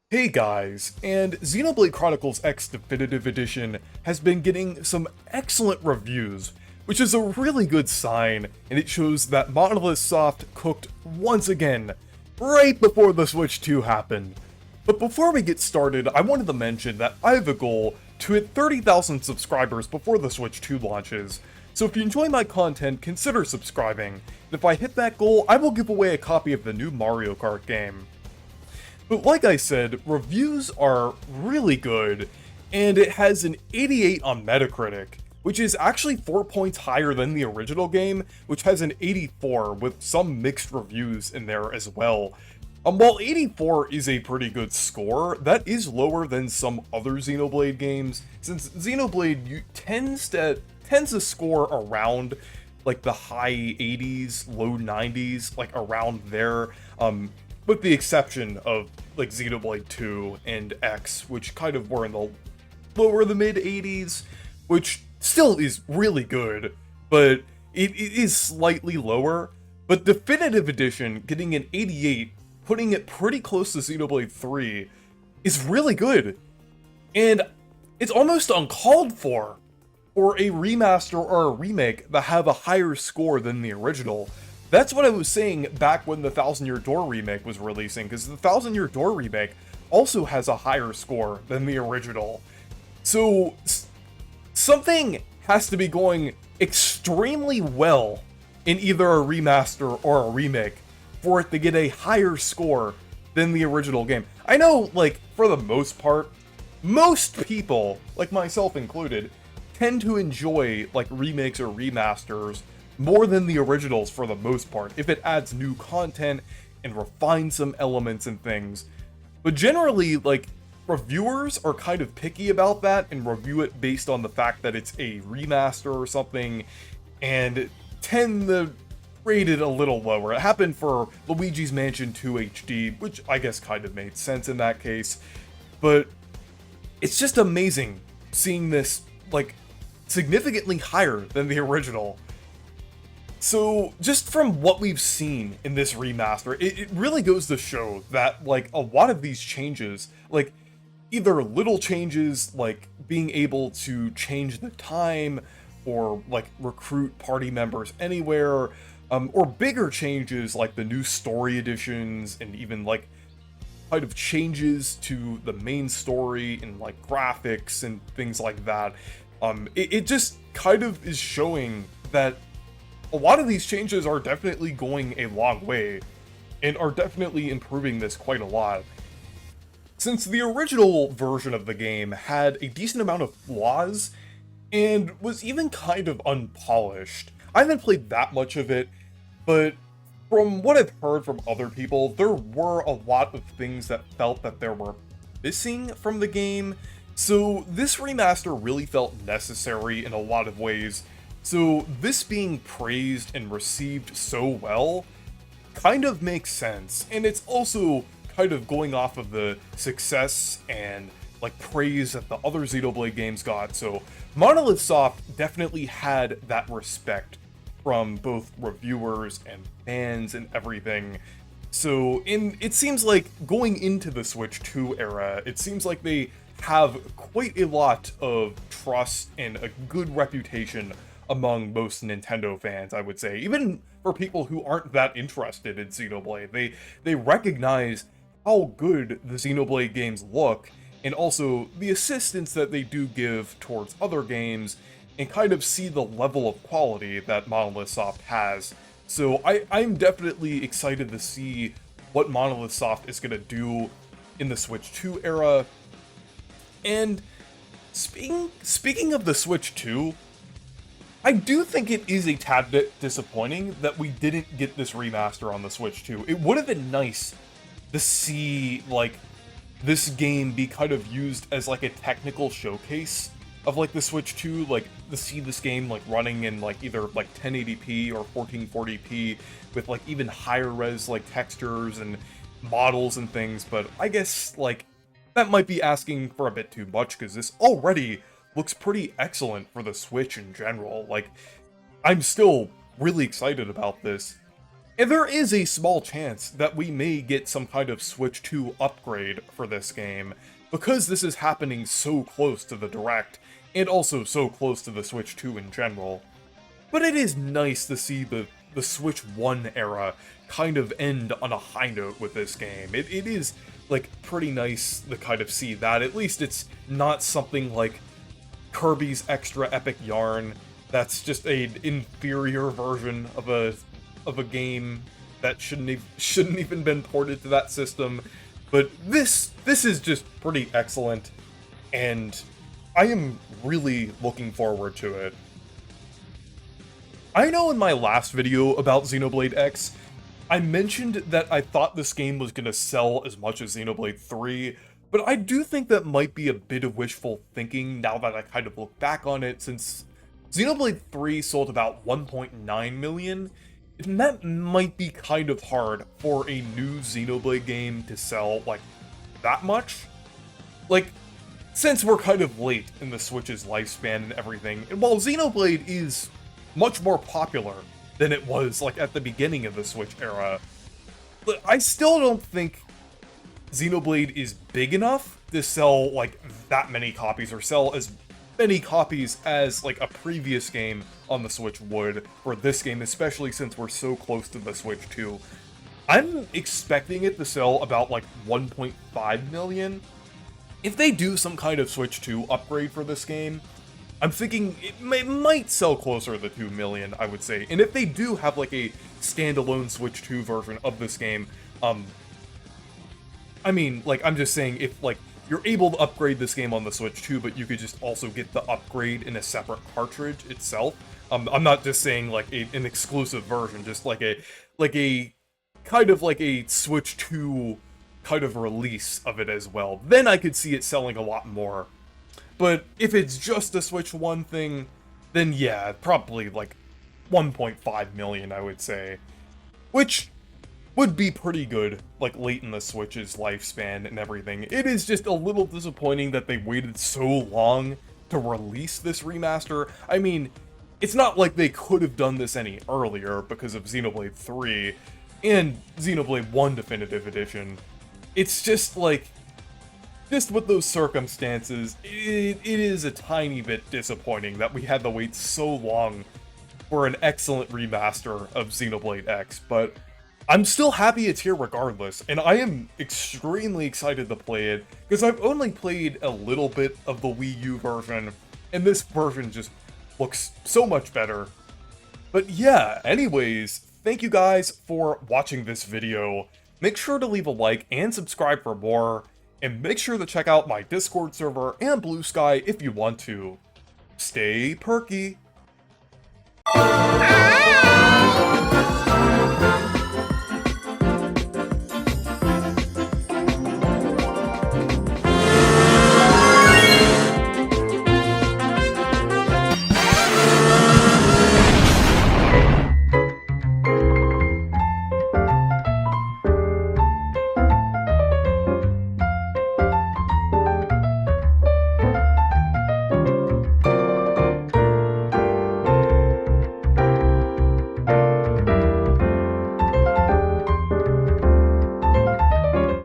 Hey guys, and Xenoblade Chronicles X Definitive Edition has been getting some excellent reviews, which is a really good sign, and it shows that Monolith Soft cooked once again, right before the Switch 2 happened. But before we get started, I wanted to mention that I have a goal to hit 30,000 subscribers before the Switch 2 launches, so if you enjoy my content, consider subscribing, and if I hit that goal, I will give away a copy of the new Mario Kart game. But like I said, reviews are really good, and it has an 88 on Metacritic, which is actually 4 points higher than the original game, which has an 84 with some mixed reviews in there as well. While 84 is a pretty good score, that is lower than some other Xenoblade games, since Xenoblade tends to score around like the high 80s, low 90s, like around there. With the exception of like Xenoblade 2 and X, which kind of were in the lower the mid 80s, which still is really good, but it is slightly lower. But Definitive Edition getting an 88, putting it pretty close to Xenoblade 3, is really good. And it's almost uncalled for a remaster or a remake that have a higher score than the original. That's what I was saying back when the Thousand Year Door remake was releasing, because the Thousand Year Door remake also has a higher score than the original. So, something has to be going extremely well in either a remaster or a remake for it to get a higher score than the original game. I know, like, for the most part, most people, like myself included, tend to enjoy, like, remakes or remasters more than the originals for the most part, if it adds new content and refines some elements and things. But generally, like, reviewers are kind of picky about that and review it based on the fact that it's a remaster or something, and tend to rate it a little lower. It happened for Luigi's Mansion 2 HD, which I guess kind of made sense in that case, but it's just amazing seeing this, like, significantly higher than the original. So, just from what we've seen in this remaster, it really goes to show that, like, a lot of these changes, like, either little changes, like being able to change the time, or, like, recruit party members anywhere, or bigger changes, like the new story additions, and even, like, kind of changes to the main story, and, like, graphics, and things like that. It just kind of is showing that a lot of these changes are definitely going a long way, and are definitely improving this quite a lot. Since the original version of the game had a decent amount of flaws, and was even kind of unpolished. I haven't played that much of it, but from what I've heard from other people, there were a lot of things that felt that there were missing from the game, so this remaster really felt necessary in a lot of ways. So this being praised and received so well kind of makes sense, and it's also kind of going off of the success and, like, praise that the other Xenoblade games got, so Monolith Soft definitely had that respect from both reviewers and fans and everything. So it seems like going into the Switch 2 era, it seems like they have quite a lot of trust and a good reputation among most Nintendo fans, I would say. Even for people who aren't that interested in Xenoblade, they recognize how good the Xenoblade games look, and also the assistance that they do give towards other games, and kind of see the level of quality that Monolith Soft has. So I'm definitely excited to see what Monolith Soft is going to do in the Switch 2 era. And speaking of the Switch 2, I do think it is a tad bit disappointing that we didn't get this remaster on the Switch 2. It would have been nice to see, like, this game be kind of used as, like, a technical showcase of, like, the Switch 2, like, to see this game, like, running in, like, either, like, 1080p or 1440p with, like, even higher res, like, textures and models and things, but I guess, like, that might be asking for a bit too much, because this already looks pretty excellent for the Switch in general. Like, I'm still really excited about this. And there is a small chance that we may get some kind of Switch 2 upgrade for this game, because this is happening so close to the Direct, and also so close to the Switch 2 in general. But it is nice to see the Switch 1 era kind of end on a high note with this game. It is, like, pretty nice to kind of see that. At least it's not something like Kirby's Extra Epic Yarn that's just an inferior version of a game that shouldn't even been ported to that system. But this is just pretty excellent, and I am really looking forward to it. I know in my last video about Xenoblade X, I mentioned that I thought this game was going to sell as much as Xenoblade 3, but I do think that might be a bit of wishful thinking now that I kind of look back on it, since Xenoblade 3 sold about 1.9 million, and that might be kind of hard for a new Xenoblade game to sell, like, that much. Like, since we're kind of late in the Switch's lifespan and everything, and while Xenoblade is much more popular than it was, like, at the beginning of the Switch era, but I still don't think Xenoblade is big enough to sell, like, that many copies, or sell as many copies as, like, a previous game on the Switch would for this game, especially since we're so close to the Switch 2. I'm expecting it to sell about, like, 1.5 million. If they do some kind of Switch 2 upgrade for this game, I'm thinking it might sell closer to 2 million, I would say. And if they do have, like, a standalone Switch 2 version of this game, I mean, like, I'm just saying, if, like, you're able to upgrade this game on the Switch 2, but you could just also get the upgrade in a separate cartridge itself. I'm not just saying, like, an exclusive version, just like a kind of like a Switch 2 kind of release of it as well. Then I could see it selling a lot more. But if it's just a Switch 1 thing, then yeah, probably like 1.5 million, I would say. Which would be pretty good, like, late in the Switch's lifespan and everything. It is just a little disappointing that they waited so long to release this remaster. I mean, it's not like they could have done this any earlier because of Xenoblade 3 and Xenoblade 1 Definitive Edition. It's just, like, just with those circumstances, it is a tiny bit disappointing that we had to wait so long for an excellent remaster of Xenoblade X, but I'm still happy it's here regardless, and I am extremely excited to play it, because I've only played a little bit of the Wii U version, and this version just looks so much better. But yeah, anyways, thank you guys for watching this video. Make sure to leave a like and subscribe for more, and make sure to check out my Discord server and Blue Sky if you want to. Stay perky!